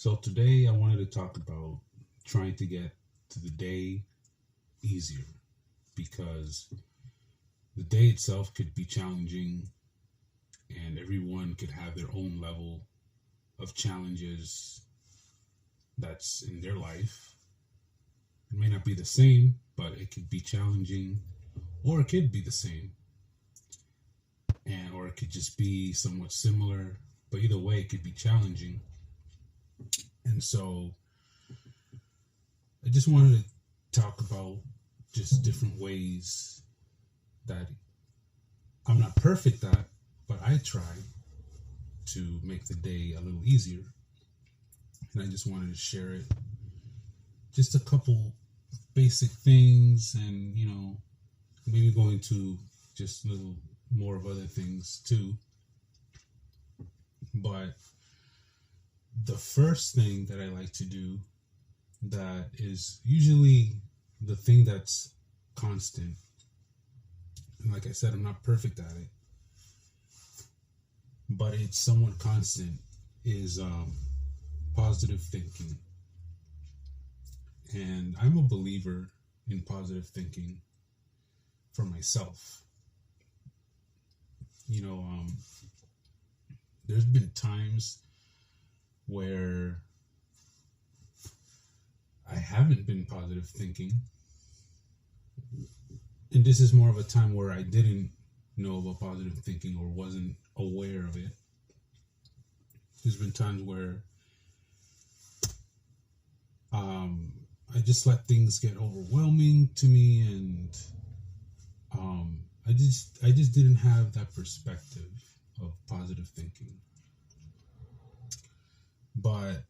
So today I wanted to talk about trying to get to the day easier because the day itself could be challenging and everyone could have their own level of challenges that's in their life. It may not be the same, but it could be challenging or it could be the same and or it could just be somewhat similar, but either way it could be challenging. And so I just wanted to talk about just different ways that I'm not perfect at, but I try to make the day a little easier. And I just wanted to share it. Just a couple basic things and, maybe go into just a little more of other things too. But the first thing that I like to do that is usually the thing that's constant. And like I said, I'm not perfect at it, but it's somewhat constant is positive thinking. And I'm a believer in positive thinking for myself. You know, there's been times where I haven't been positive thinking. And this is more of a time where I didn't know about positive thinking or wasn't aware of it. There's been times where I just let things get overwhelming to me, and I just didn't have that perspective of positive thinking. But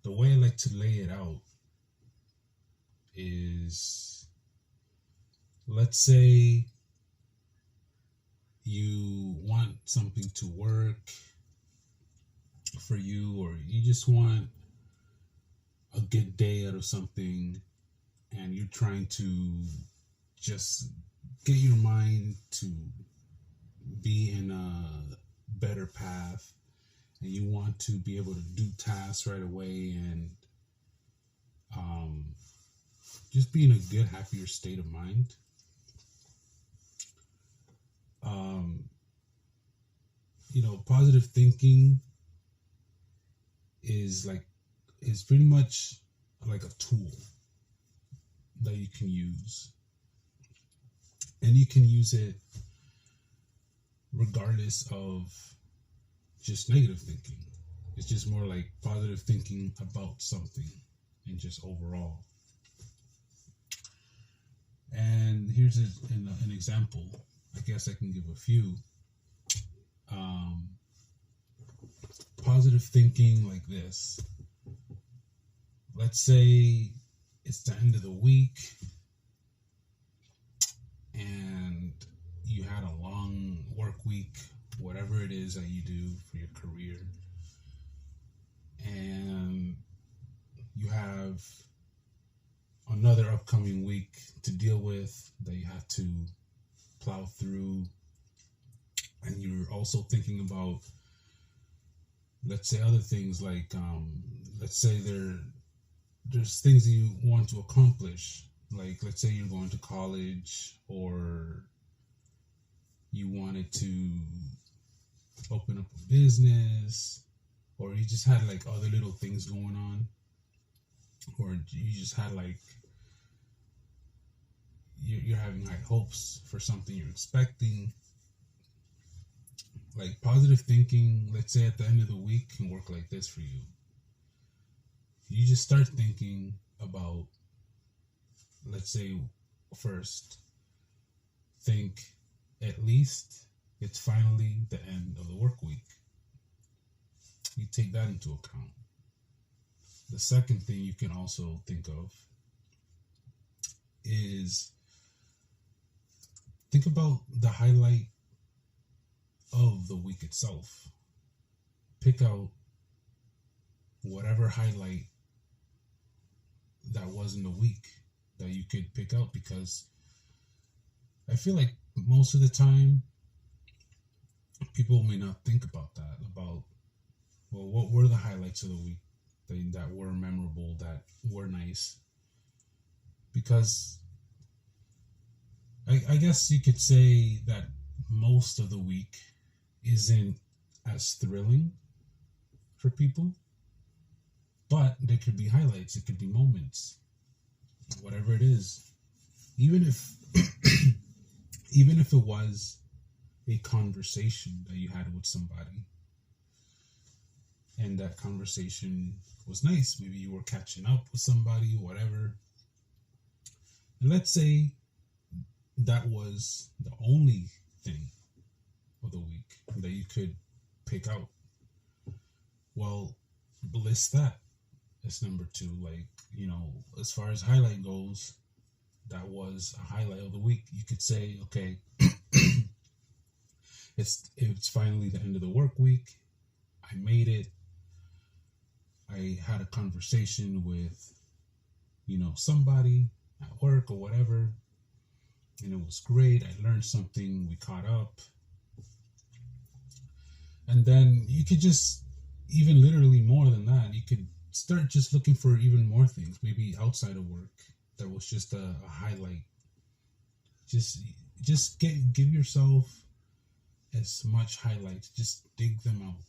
the way I like to lay it out is, let's say you want something to work for you, or you just want a good day out of something, and you're trying to just get your mind to be in a better path, and you want to be able to do tasks right away and just be in a good, happier state of mind. Positive thinking is pretty much like a tool that you can use, and you can use it regardless of just negative thinking. It's just more like positive thinking about something and just overall. And here's an example. I guess I can give a few. Positive thinking like this. Let's say it's the end of the week and you had a long work week, whatever it is that you do for your career, and you have another upcoming week to deal with that you have to plow through, and you're also thinking about, let's say, other things like let's say there's things that you want to accomplish, like let's say you're going to college, or you wanted to open up a business, or you just had like other little things going on, or you just had like you're having high hopes for something you're expecting. Like positive thinking, let's say at the end of the week, can work like this for you. You just start thinking about, let's say, first, think at least it's finally the end of the work week. You take that into account. The second thing you can also think of is think about the highlight of the week itself. Pick out whatever highlight that was in the week that you could pick out, because I feel like most of the time people may not think about that, about, well, what were the highlights of the week? that were memorable, that were nice. Because I guess you could say that most of the week isn't as thrilling for people, but there could be highlights, it could be moments, whatever it is. Even if even if it was a conversation that you had with somebody and that conversation was nice, maybe you were catching up with somebody, whatever. And let's say that was the only thing of the week that you could pick out. Well, list that as number two. Like, as far as highlight goes, that was a highlight of the week. You could say, okay, it's finally the end of the work week. I made it. I had a conversation with, somebody at work or whatever, and it was great. I learned something. We caught up. And then you could just, even literally more than that, you could start just looking for even more things, maybe outside of work. That was just a highlight. Just give yourself as much highlights. Just dig them out.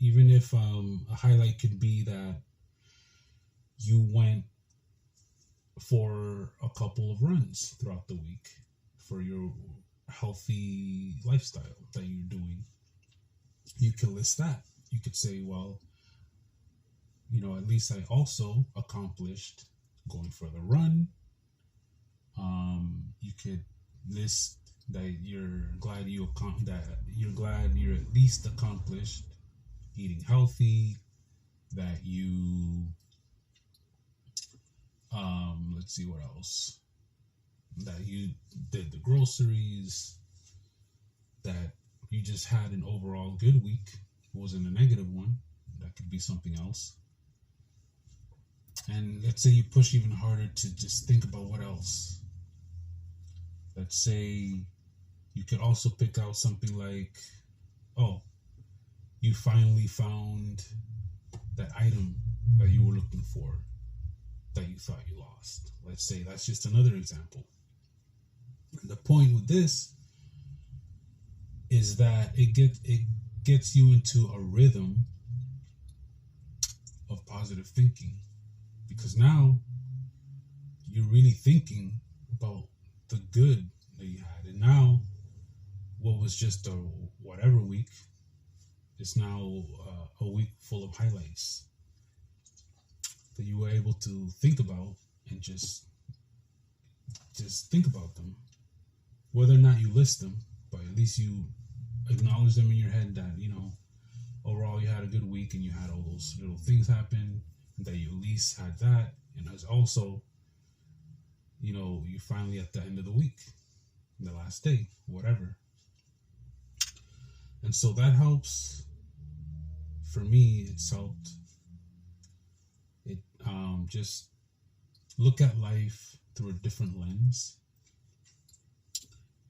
Even if a highlight could be that you went for a couple of runs throughout the week for your healthy lifestyle that you're doing. You can list that. You could say, well, at least I also accomplished going for the run. You could list that you're glad you at least accomplished eating healthy, that you let's see what else, that you did the groceries, that you just had an overall good week. It wasn't a negative one. That could be something else. And let's say you push even harder to just think about what else. Let's say you could also pick out something like, oh, you finally found that item that you were looking for that you thought you lost. Let's say that's just another example. And the point with this is that it gets you into a rhythm of positive thinking, because now you're really thinking about the good that you had. And now what was just a whatever week is now a week full of highlights that you were able to think about, and just think about them. Whether or not you list them, but at least you acknowledge them in your head that, overall you had a good week and you had all those little things happen, and that you at least had that. And as also, you finally at the end of the week, the last day, whatever. And so that helps. For me, it's helped. It just look at life through a different lens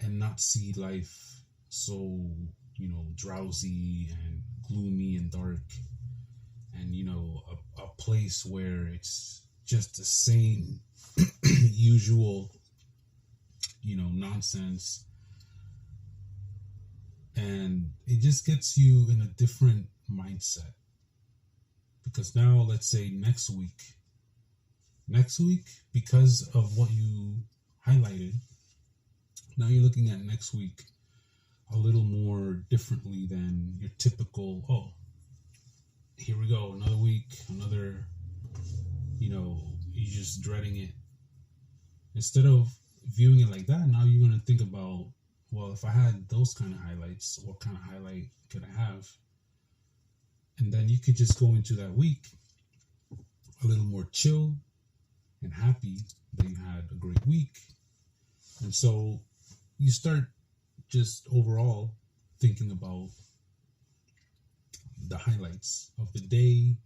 and not see life so, drowsy and gloomy and dark, and, a place where it's just the same usual, nonsense. And it just gets you in a different mindset. Because now, let's say next week, because of what you highlighted, now you're looking at next week a little more differently than your typical, oh, here we go, another week, another, you're just dreading it. Instead of viewing it like that, now you're going to think about, well, if I had those kind of highlights, what kind of highlight could I have? And then you could just go into that week a little more chill and happy that you had a great week. And so you start just overall thinking about the highlights of the day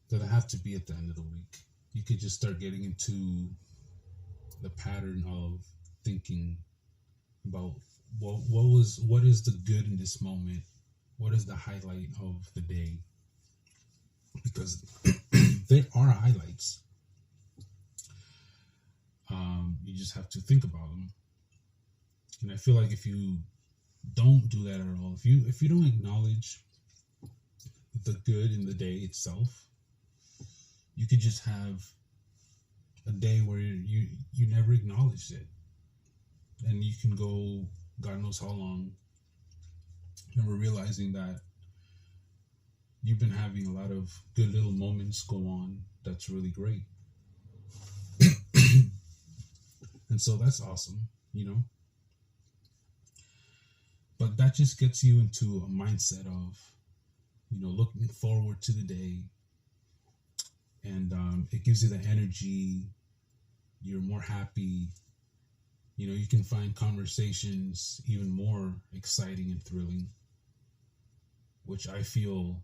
that have to be at the end of the week. You could just start getting into the pattern of thinking about what is the good in this moment? What is the highlight of the day? because there are highlights. You just have to think about them. And I feel like if you don't do that at all, if you don't acknowledge the good in the day itself, you could just have a day where you never acknowledged it, and you can go God knows how long never realizing that you've been having a lot of good little moments go on that's really great. And so that's awesome, you know. But that just gets you into a mindset of, you know, looking forward to the day. And it gives you the energy. You're more happy. You know, you can find conversations even more exciting and thrilling, which I feel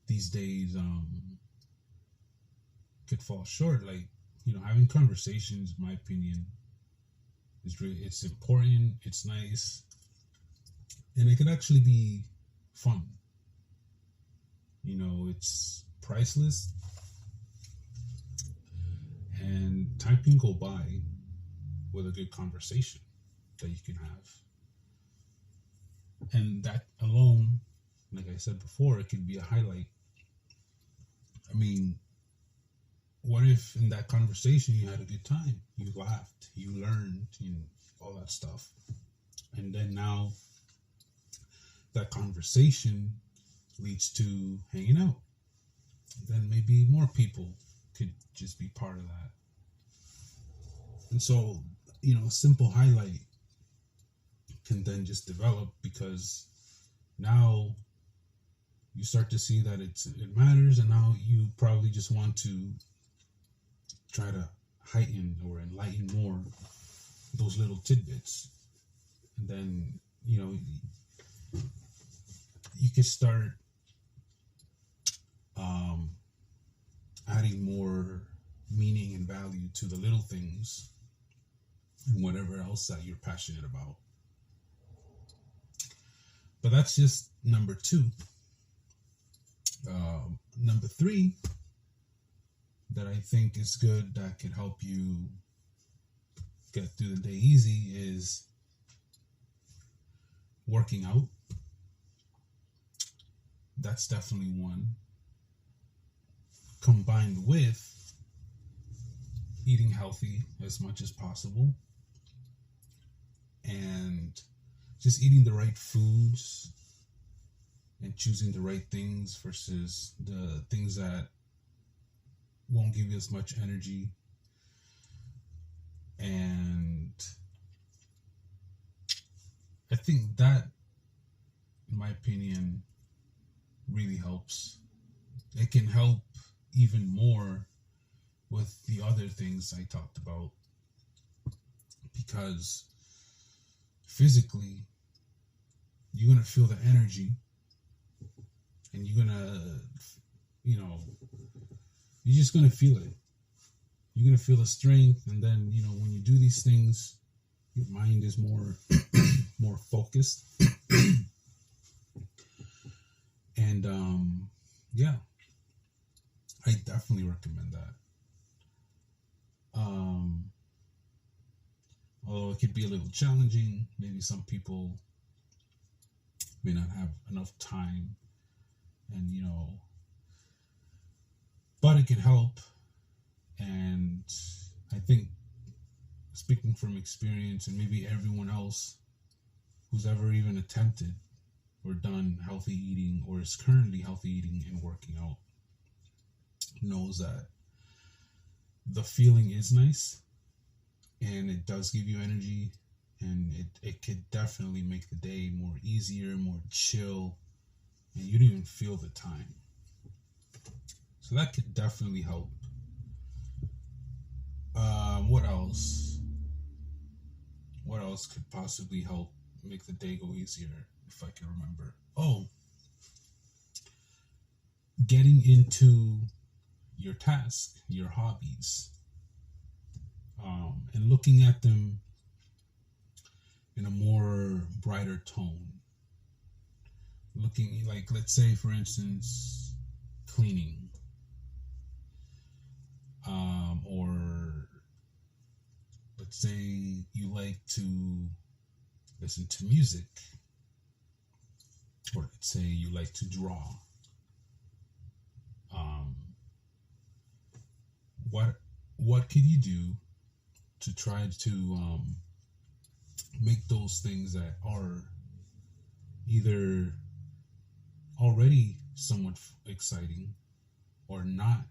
these days could fall short. Like, you know, having conversations, in my opinion, it's important, it's nice, and it could actually be fun. You know, it's priceless, and time can go by with a good conversation that you can have. And that alone, like I said before, it could be a highlight. I mean, what if in that conversation you had a good time? You laughed, you learned, you know, all that stuff. And then now that conversation leads to hanging out. Then maybe more people could just be part of that. And so, you know, a simple highlight can then just develop, because now you start to see that it matters, and now you probably just want to try to heighten or enlighten more those little tidbits. And then, you know, you can start adding more meaning and value to the little things and whatever else that you're passionate about. But that's just number 2. Number 3 that I think is good, that can help you get through the day easy, is working out. That's definitely one. Combined with eating healthy as much as possible, and just eating the right foods and choosing the right things versus the things that won't give you as much energy. And I think that, in my opinion, really helps. It can help even more with the other things I talked about, because physically you're going to feel the energy, and you're going to, you know, you're just going to feel it. You're going to feel the strength. And then, you know, when you do these things, your mind is more more focused. And yeah, I definitely recommend that. Although it could be a little challenging, maybe some people may not have enough time, and, you know, but it can help. And I think, speaking from experience, and maybe everyone else who's ever even attempted or done healthy eating, or is currently healthy eating and working out, knows that the feeling is nice, and it does give you energy, and it could definitely make the day more easier, more chill, and you don't even feel the time. So that could definitely help. What else? What else could possibly help make the day go easier, if I can remember? Oh, getting into your task, your hobbies, and looking at them in a more brighter tone. Looking, like, let's say, for instance, cleaning, or let's say you like to listen to music, or let's say you like to draw. Um, what could you do to try to make those things that are either already somewhat exciting or not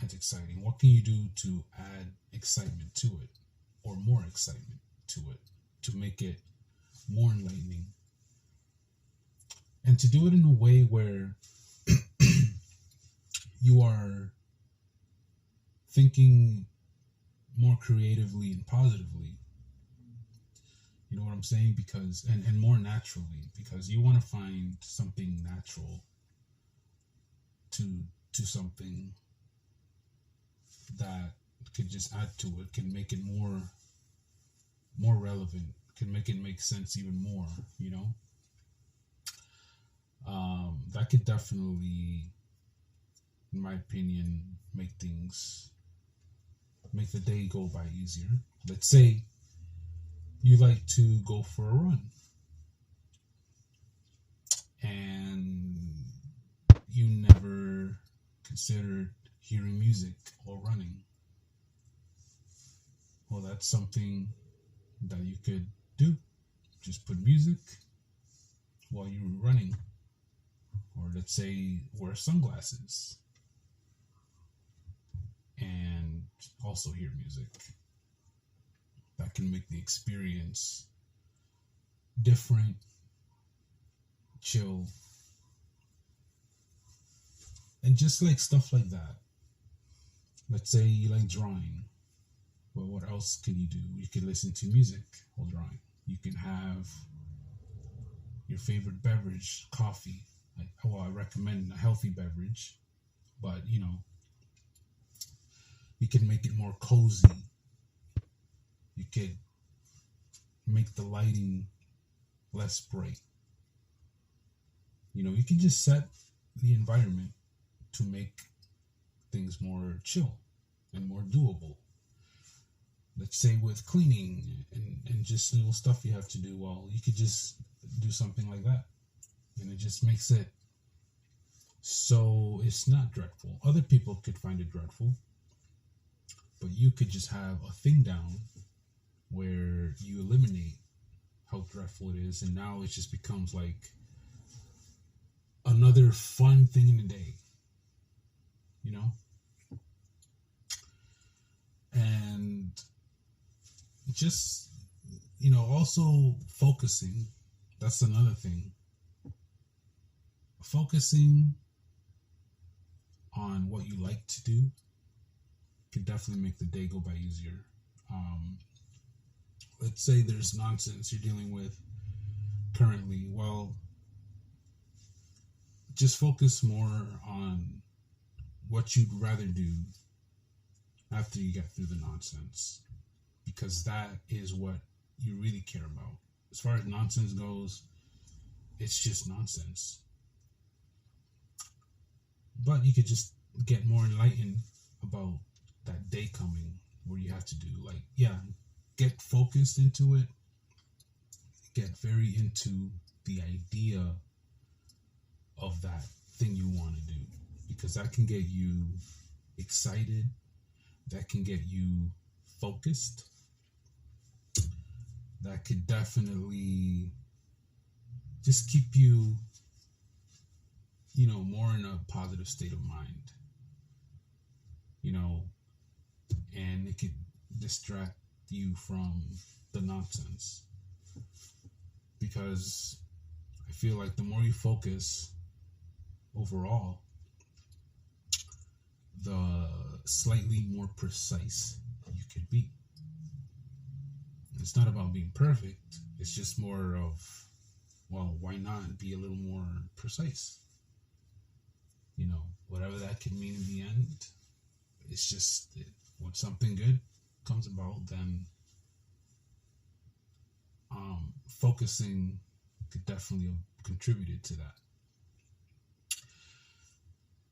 as exciting? What can you do to add excitement to it, or more excitement to it, to make it more enlightening? And to do it in a way where you are thinking more creatively and positively. You know what I'm saying? Because and more naturally, because you want to find something natural to something that could just add to it, can make it more relevant, can make it make sense even more, you know? That could definitely, in my opinion, make the day go by easier. Let's say you like to go for a run and you never considered hearing music or running. Well, that's something that you could do. Just put music while you're running. Or let's say wear sunglasses and also hear music. That can make the experience different, chill, and just like stuff like that. Let's say you like drawing. Well, what else can you do? You can listen to music while drawing. You can have your favorite beverage, coffee. I recommend a healthy beverage, but you know, you can make it more cozy. You could make the lighting less bright. You know, you can just set the environment to make things more chill and more doable. Let's say with cleaning and just little stuff you have to do, well, you could just do something like that. And it just makes it so it's not dreadful. Other people could find it dreadful, but you could just have a thing down where you eliminate how dreadful it is, and now it just becomes like another fun thing in the day, you know? And just, you know, also focusing. That's another thing. Focusing on what you like to do can definitely make the day go by easier. Let's say there's nonsense you're dealing with currently. Well, just focus more on what you'd rather do after you get through the nonsense, because that is what you really care about. As far as nonsense goes, it's just nonsense. But you could just get more enlightened about that day coming where you have to do, like, yeah, get focused into it, get very into the idea of that thing you want to do, because that can get you excited, that can get you focused, that could definitely just keep you, you know, more in a positive state of mind, you know, and it could distract you from the nonsense, because I feel like the more you focus overall, the slightly more precise you could be. It's not about being perfect. It's just more of, well, why not be a little more precise? You know, whatever that could mean in the end, it's just when something good comes about, then focusing could definitely have contributed to that.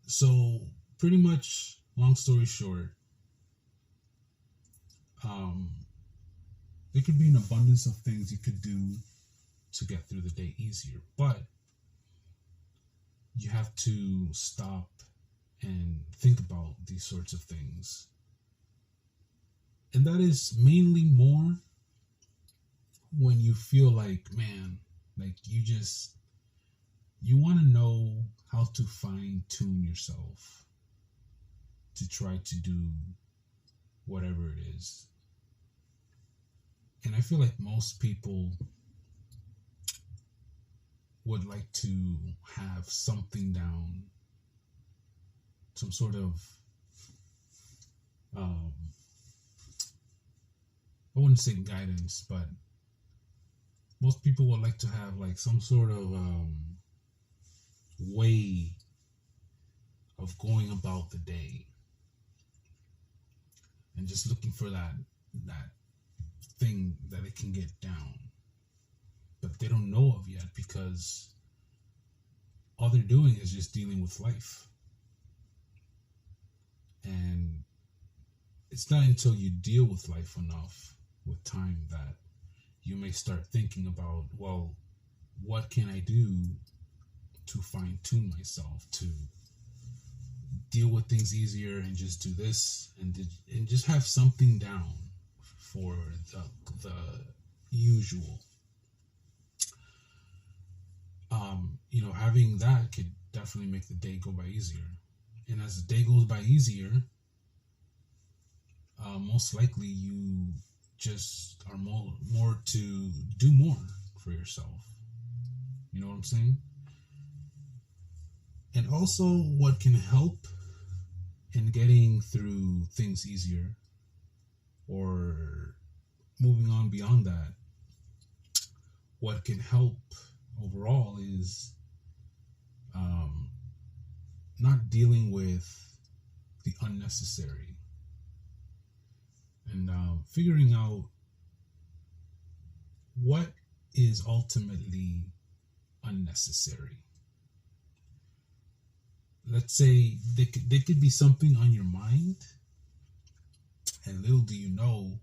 So pretty much, long story short, um, there could be an abundance of things you could do to get through the day easier, but you have to stop and think about these sorts of things. And that is mainly more when you feel like, man, like you want to know how to fine tune yourself to try to do whatever it is. And I feel like most people would like to have something down, some sort of, um, I wouldn't say guidance, but most people would like to have like some sort of way of going about the day, and just looking for that thing that it can get down, but they don't know of yet because all they're doing is just dealing with life. And it's not until you deal with life enough with time that you may start thinking about, well, what can I do to fine tune myself to deal with things easier and just do this and just have something down for the usual. Having that could definitely make the day go by easier. And as the day goes by easier, most likely you just are more to do more for yourself. You know what I'm saying? And also, what can help in getting through things easier or moving on beyond that, what can help overall is not dealing with the unnecessary and figuring out what is ultimately unnecessary. Let's say there could be something on your mind, and little do you know,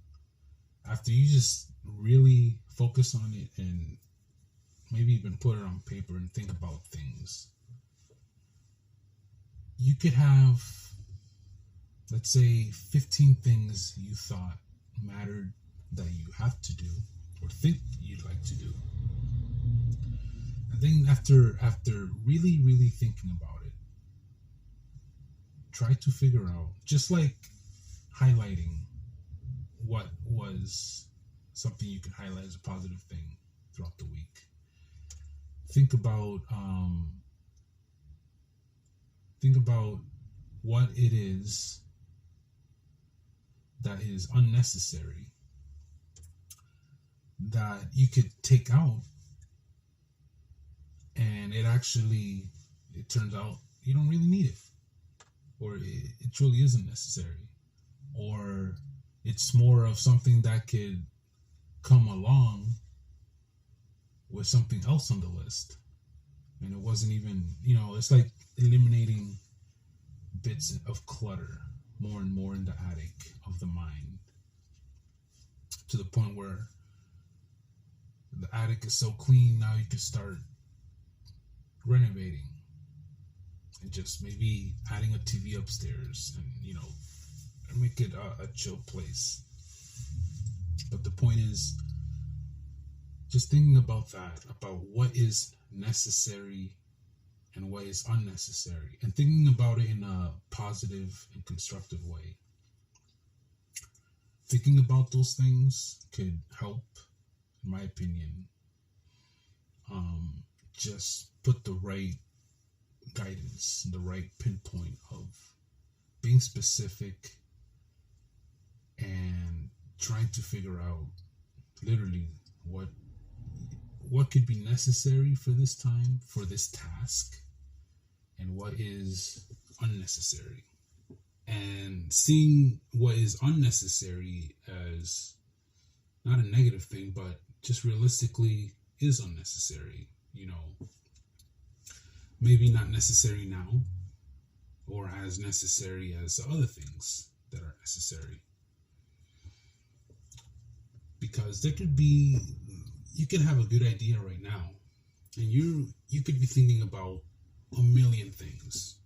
after you just really focus on it and maybe even put it on paper and think about things, you could have, let's say, 15 things you thought mattered that you have to do or think you'd like to do. And then after really, really thinking about it, try to figure out, just like highlighting what was something you can highlight as a positive thing throughout the week. Think about what it is that is unnecessary that you could take out, and it turns out you don't really need it, or it truly isn't necessary, or it's more of something that could come along with something else on the list, and it wasn't even, it's like eliminating bits of clutter more and more in the attic of the mind, to the point where the attic is so clean now you can start renovating and just maybe adding a TV upstairs and make it a chill place. But the point is just thinking about what is necessary and what is unnecessary, and thinking about it in a positive and constructive way. Thinking about those things could help, in my opinion, just put the right guidance, the right pinpoint of being specific and trying to figure out literally what could be necessary for this time, for this task, and what is unnecessary. And seeing what is unnecessary as not a negative thing, but just realistically is unnecessary. Maybe not necessary now, or as necessary as the other things that are necessary. Because there could be, you could have a good idea right now, and you could be thinking about a million things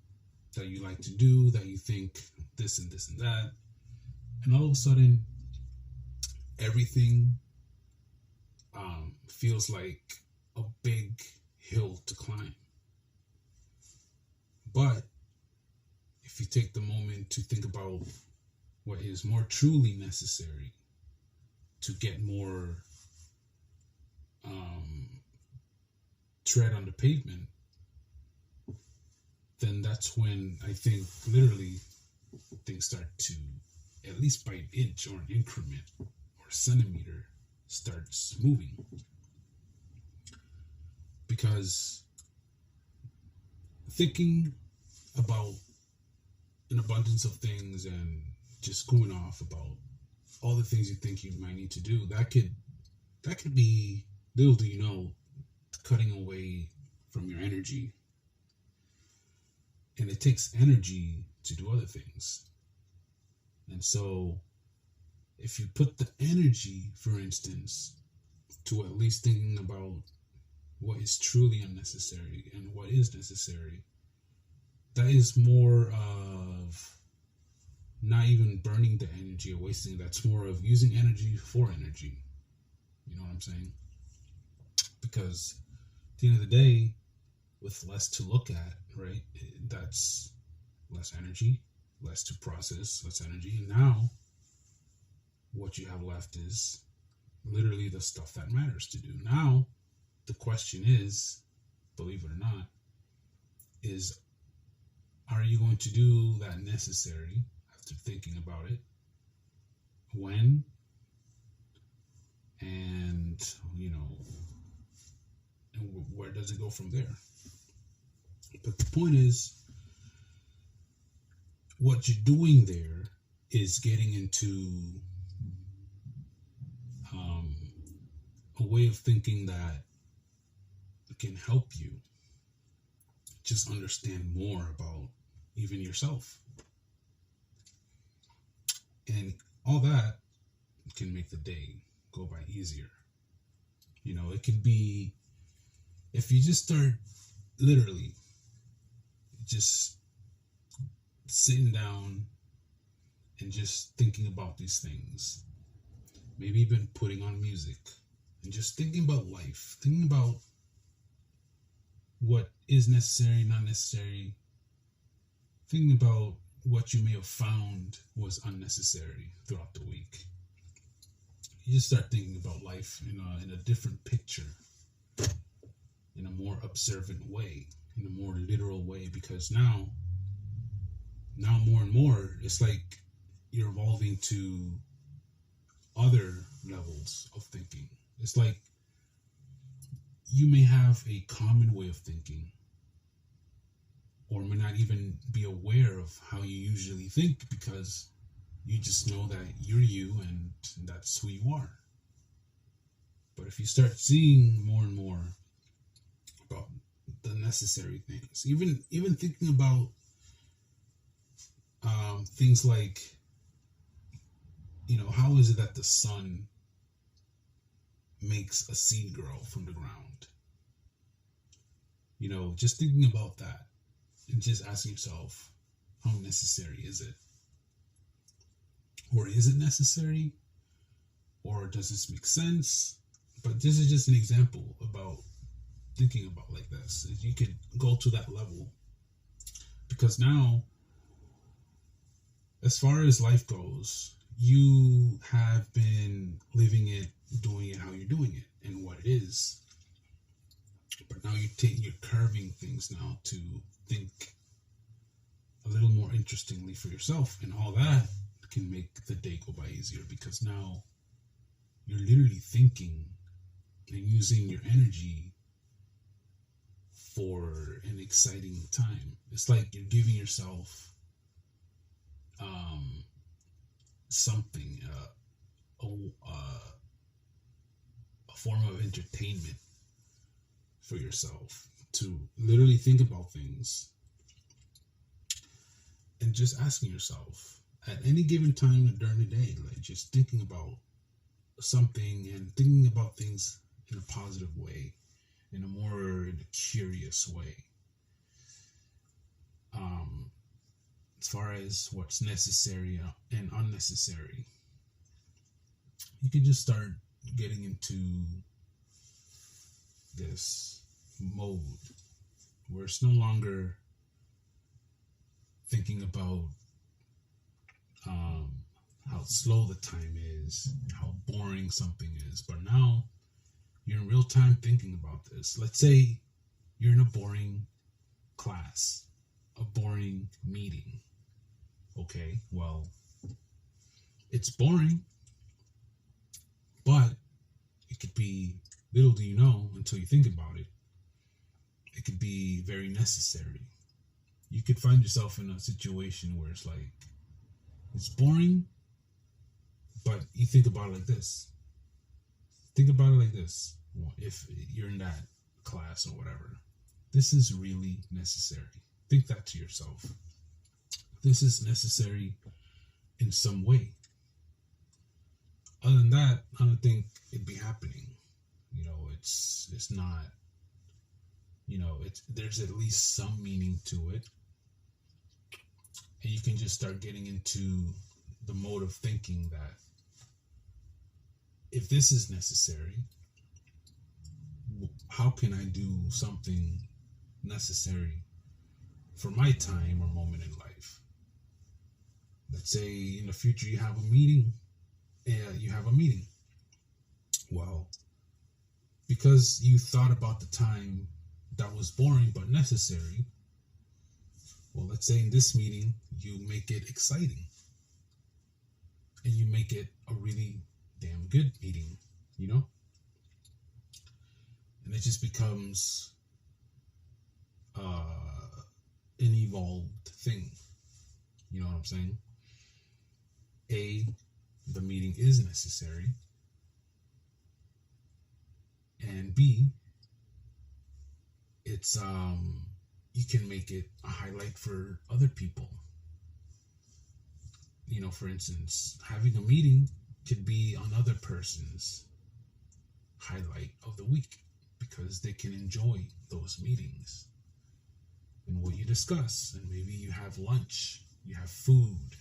that you like to do, that you think this and this and that, and all of a sudden everything feels like a big hill to climb. But if you take the moment to think about what is more truly necessary to get more tread on the pavement, then that's when I think literally things start to, at least by an inch or an increment or a centimeter, starts moving. Because thinking about an abundance of things and just going off about all the things you think you might need to do, that could be, little do you know, cutting away from your energy. And it takes energy to do other things. And so if you put the energy, for instance, to at least thinking about what is truly unnecessary and what is necessary, that is more of not even burning the energy or wasting it. That's more of using energy for energy. You know what I'm saying? Because at the end of the day, with less to look at, right, that's less energy, less to process, less energy. And now what you have left is literally the stuff that matters to do. Now the question is, believe it or not, is, are you going to do that necessary after thinking about it? When? And, and where does it go from there? But the point is, what you're doing there is getting into a way of thinking that can help you just understand more about even yourself. And all that can make the day go by easier. It could be, if you just start literally just sitting down and just thinking about these things, maybe even putting on music and just thinking about life, thinking about what is necessary, not necessary, thinking about what you may have found was unnecessary throughout the week. You just start thinking about life in a different picture, in a more observant way, in a more literal way, because now more and more, it's like you're evolving to other levels of thinking. It's like you may have a common way of thinking, or may not even be aware of how you usually think, because you just know that you're you and that's who you are. But if you start seeing more and more about the necessary things, even thinking about things like, how is it that the sun makes a seed grow from the ground? Just thinking about that and just asking yourself, how necessary is it? Or is it necessary? Or does this make sense? But this is just an example about thinking about like this. You could go to that level, because now, as far as life goes, you have been living it, doing it how you're doing it, and what it is. But now you're carving things now to think a little more interestingly for yourself, and all that can make the day go by easier, because now you're literally thinking and using your energy for an exciting time. It's like you're giving yourself something, a form of entertainment for yourself, to literally think about things and just asking yourself at any given time during the day, like just thinking about something and thinking about things in a positive way, in a more curious way. As far as what's necessary and unnecessary, you can just start getting into this mode where it's no longer thinking about how slow the time is, how boring something is, but now you're in real time thinking about this. Let's say you're in a boring class, a boring meeting. Okay, well, it's boring, but it could be, little do you know until you think about it, it could be very necessary. You could find yourself in a situation where it's like, it's boring, but you think about it like this. Think about it like this. If you're in that class or whatever, this is really necessary. Think that to yourself. This is necessary in some way. Other than that, I don't think it'd be happening. It's not. There's at least some meaning to it, and you can just start getting into the mode of thinking that if this is necessary, how can I do something necessary for my time or moment in life? Let's say in the future you have a meeting. Well, because you thought about the time that was boring but necessary, well, let's say in this meeting you make it exciting and you make it a really damn good meeting, and it just becomes an evolved thing. You know what I'm saying? A, the meeting is necessary, and B, it's you can make it a highlight for other people. For instance, having a meeting could be another person's highlight of the week because they can enjoy those meetings and what you discuss. And maybe you have lunch, you have food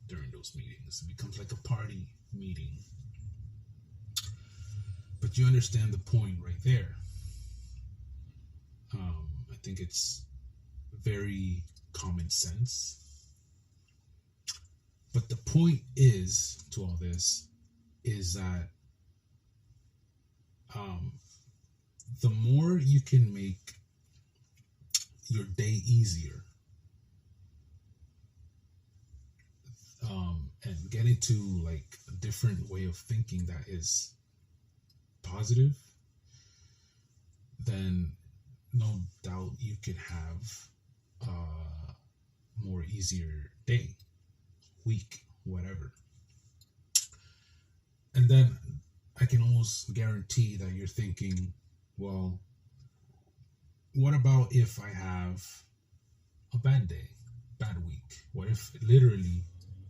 during those meetings. It becomes like a party meeting. But you understand the point right there. I think it's very common sense. But the point is, to all this, is that the more you can make your day easier, and get into like a different way of thinking that is positive, then no doubt you could have a more easier day, week, whatever. And then I can almost guarantee that you're thinking, well, what about if I have a bad day, bad week? What if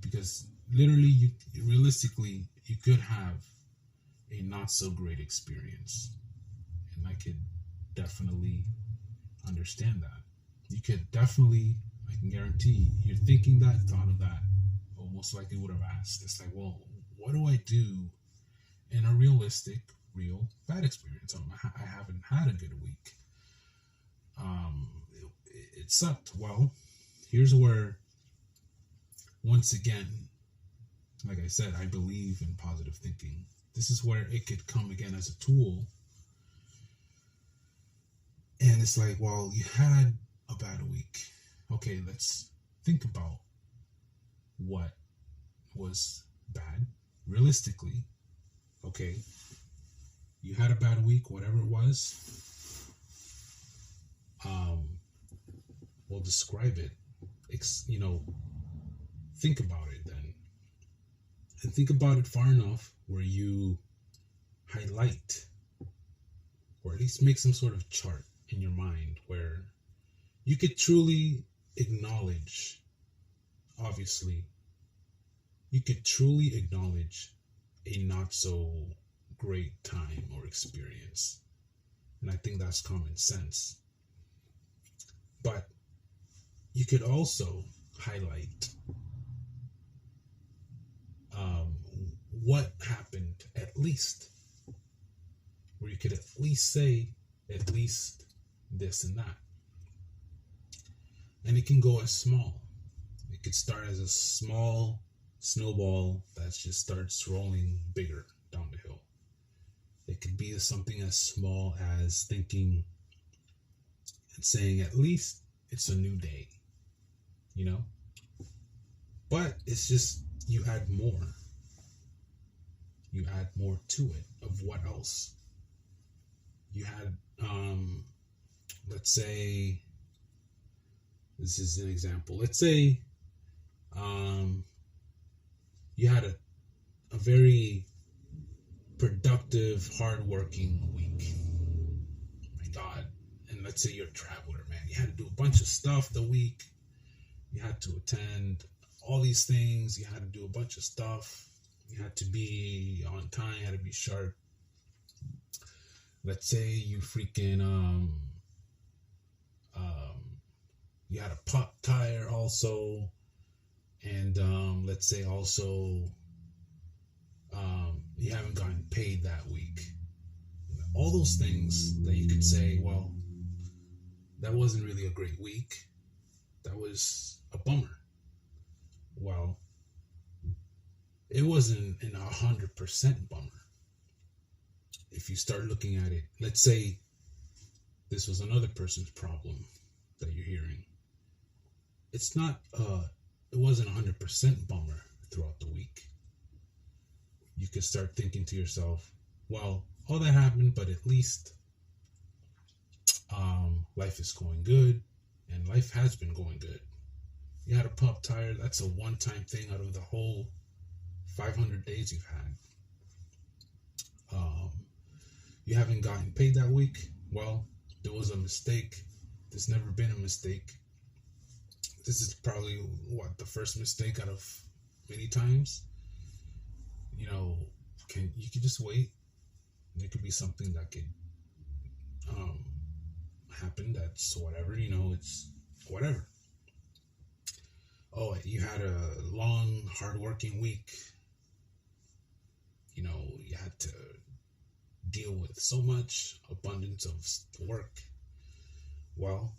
because realistically, you could have a not so great experience. And I could definitely understand that. You could definitely, I can guarantee, you're thinking that, thought of that, or most likely would have asked. It's like, well, what do I do in a real bad experience? I haven't had a good week. It sucked. Well, here's where, once again, like I said, I believe in positive thinking. This is where it could come again as a tool. And it's like, well, you had a bad week. Okay, let's think about what was bad realistically. Okay, you had a bad week, whatever it was. Well, describe it. Think about it then. And think about it far enough where you highlight, or at least make some sort of chart in your mind where you could truly acknowledge obviously, you could truly acknowledge a not so great time or experience. And I think that's common sense. But you could also highlight what happened at least, where you could at least say at least this and that. And it can go as small. It could start as a small snowball that just starts rolling bigger down the hill. It could be something as small as thinking and saying, at least it's a new day, you know? But it's just, you add more. You add more to it. Of what else? You had, let's say, this is an example. Let's say you had a very productive, hardworking week. My God. And let's say you're a traveler, man. You had to do a bunch of stuff the week. You had to attend all these things. You had to do a bunch of stuff. You had to be on time. You had to be sharp. Let's say you freaking you had a pop tire also, and let's say also you haven't gotten paid that week. All those things that you could say, well, that wasn't really a great week. That was a bummer. Well, it wasn't an 100% bummer. If you start looking at it, let's say this was another person's problem that you're hearing. It's not, it wasn't 100% bummer throughout the week. You could start thinking to yourself, well, all that happened, but at least life is going good, and life has been going good. You had a pop tire, that's a one-time thing out of the whole 500 days you've had. You haven't gotten paid that week. Well, there was a mistake. There's never been a mistake. This is probably the first mistake out of many times. You know, you could just wait. There could be something that could happen. That's whatever. You know, it's whatever. Oh, you had a long, hard-working week. You know, you had to deal with so much abundance of work. Well,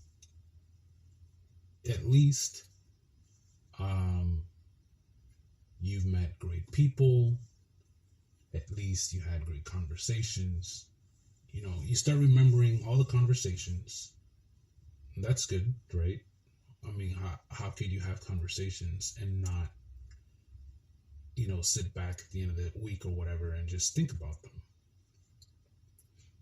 at least you've met great people. At least you had great conversations. You know, you start remembering all the conversations. That's good, right? I mean, how could you have conversations and not, you know, sit back at the end of the week or whatever and just think about them?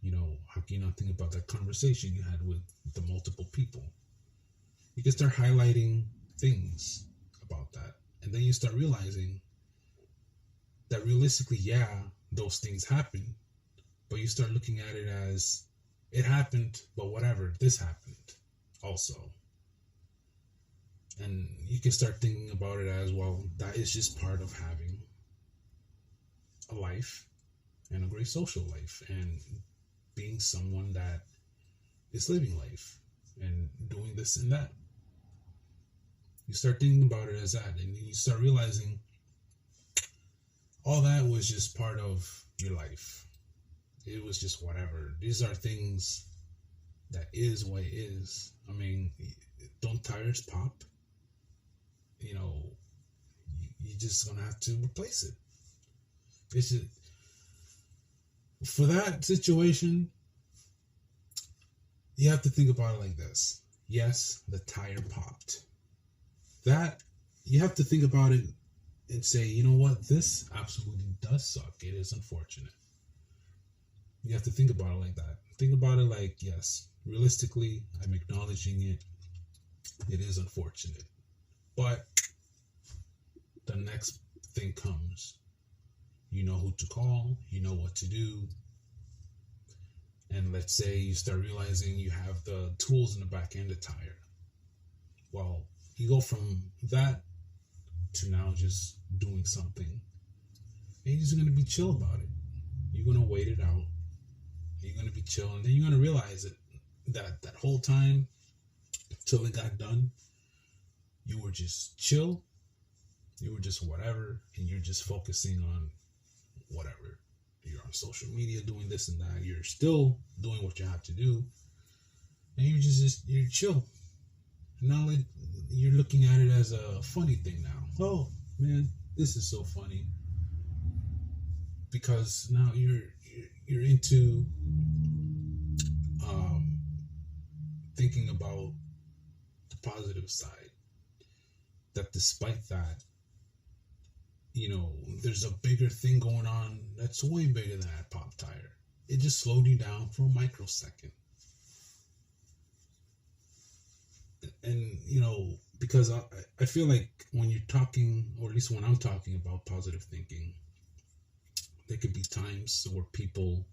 You know, how can you not think about that conversation you had with the multiple people? You can start highlighting things about that. And then you start realizing that realistically, yeah, those things happen. But you start looking at it as, it happened, but whatever, this happened also. And you can start thinking about it as, well, that is just part of having a life and a great social life and being someone that is living life and doing this and that. You start thinking about it as that, and you start realizing all that was just part of your life. It was just whatever. These are things that is what it is. I mean, don't tires pop? You know, you're just gonna have to replace it. It's just, for that situation, you have to think about it like this. Yes, the tire popped. That, you have to think about it and say, you know what, this absolutely does suck. It is unfortunate. You have to think about it like that. Think about it like, yes, realistically, I'm acknowledging it. It is unfortunate. But the next thing comes. You know who to call. You know what to do. And let's say you start realizing you have the tools in the back end of the tire. Well, you go from that to now just doing something. And you're just going to be chill about it. You're going to wait it out. You're going to be chill. And then you're going to realize that whole time till it got done, you were just chill. You were just whatever. And you're just focusing on whatever. You're on social media doing this and that. You're still doing what you have to do. And you're chill. Now you're looking at it as a funny thing now. Oh, man, this is so funny. Because now you're into thinking about the positive side. That despite that, there's a bigger thing going on that's way bigger than that pop tire. It just slowed you down for a microsecond. And, because I feel like when you're talking, or at least when I'm talking about positive thinking, there could be times where people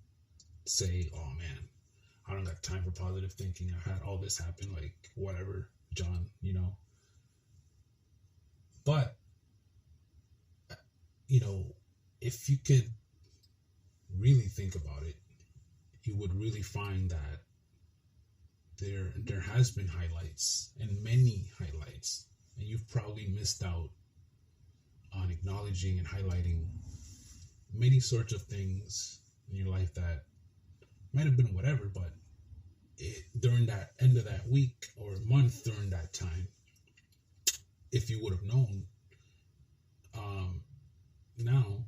say, oh man, I don't got time for positive thinking. I had all this happen, like whatever, John, But, if you could really think about it, you would really find that there has been highlights and many highlights, and you've probably missed out on acknowledging and highlighting many sorts of things in your life that might have been whatever, but during that end of that week or month during that time, if you would have known, now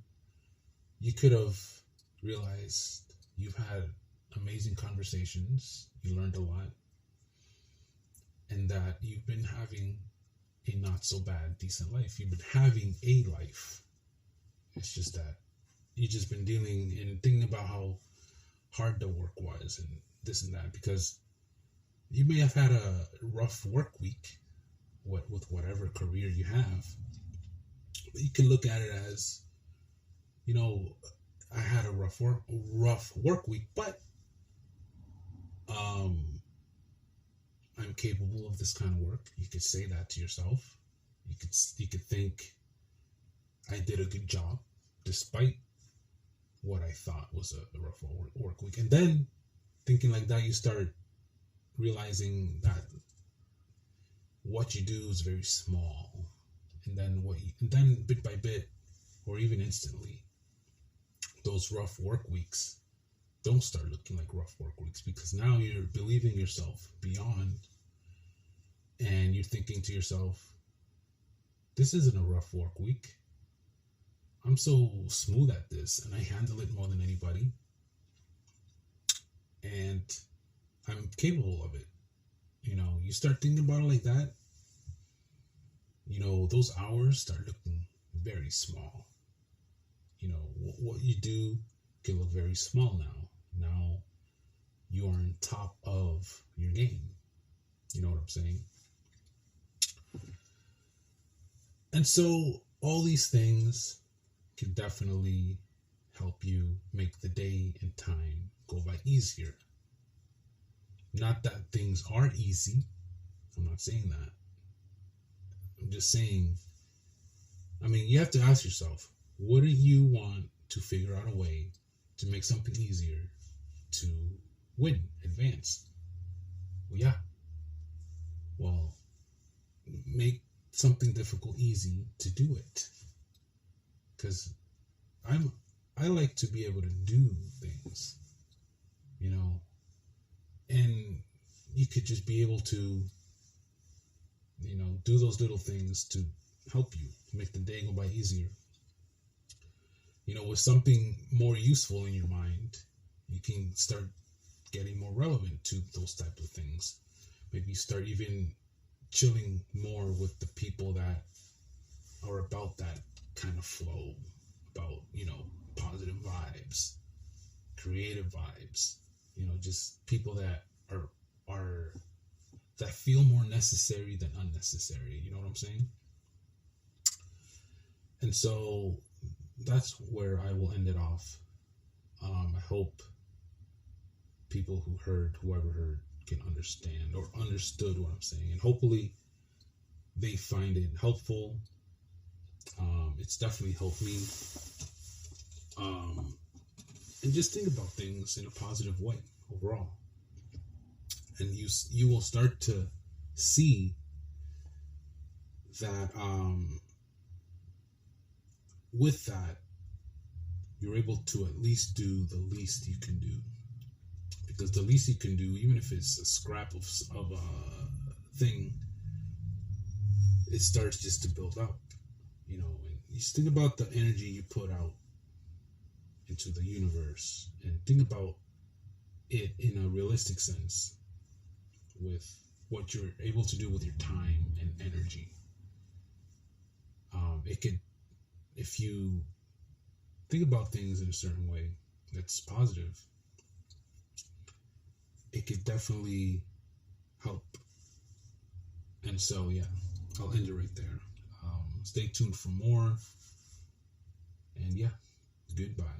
you could have realized you've had amazing conversations, you learned a lot, and that you've been having a not so bad, decent life. You've been having a life. It's just that you've just been dealing and thinking about how hard the work was and this and that, because you may have had a rough work week with whatever career you have. But you can look at it as, I had a rough work week, but I'm capable of this kind of work. You could say that to yourself. You could think I did a good job despite what I thought was a rough work week. And then thinking like that, you start realizing that what you do is very small. And then bit by bit, or even instantly, those rough work weeks don't start looking like rough work weeks, because now you're believing yourself beyond, and you're thinking to yourself, this isn't a rough work week. I'm so smooth at this, and I handle it more than anybody, and I'm capable of it. You start thinking about it like that, those hours start looking very small. What you do can look very small now. Now you are on top of your game. You know what I'm saying? And so all these things can definitely help you make the day and time go by easier. Not that things are easy. I'm not saying that. I'm just saying, you have to ask yourself, what do you want to figure out a way to make something easier to win, advance? Well, yeah. Well, make something difficult easy to do it. Because I like to be able to do things, and you could just be able to, do those little things to help you make the day go by easier. With something more useful in your mind, you can start getting more relevant to those types of things. Maybe start even chilling more with the people that are about that kind of flow, about, positive vibes, creative vibes, just people that are that feel more necessary than unnecessary. You know what I'm saying? And so that's where I will end it off. I hope whoever heard can understand or understood what I'm saying. And hopefully they find it helpful. It's definitely helped me. And just think about things in a positive way overall, and you will start to see that with that you're able to at least do the least you can do, because the least you can do, even if it's a scrap of a thing, it starts just to build up, you know. And you just think about the energy you put out into the universe, and think about it in a realistic sense with what you're able to do with your time and energy. It could, if you think about things in a certain way that's positive, it could definitely help. And so, yeah, I'll end it right there. Stay tuned for more. And yeah, goodbye.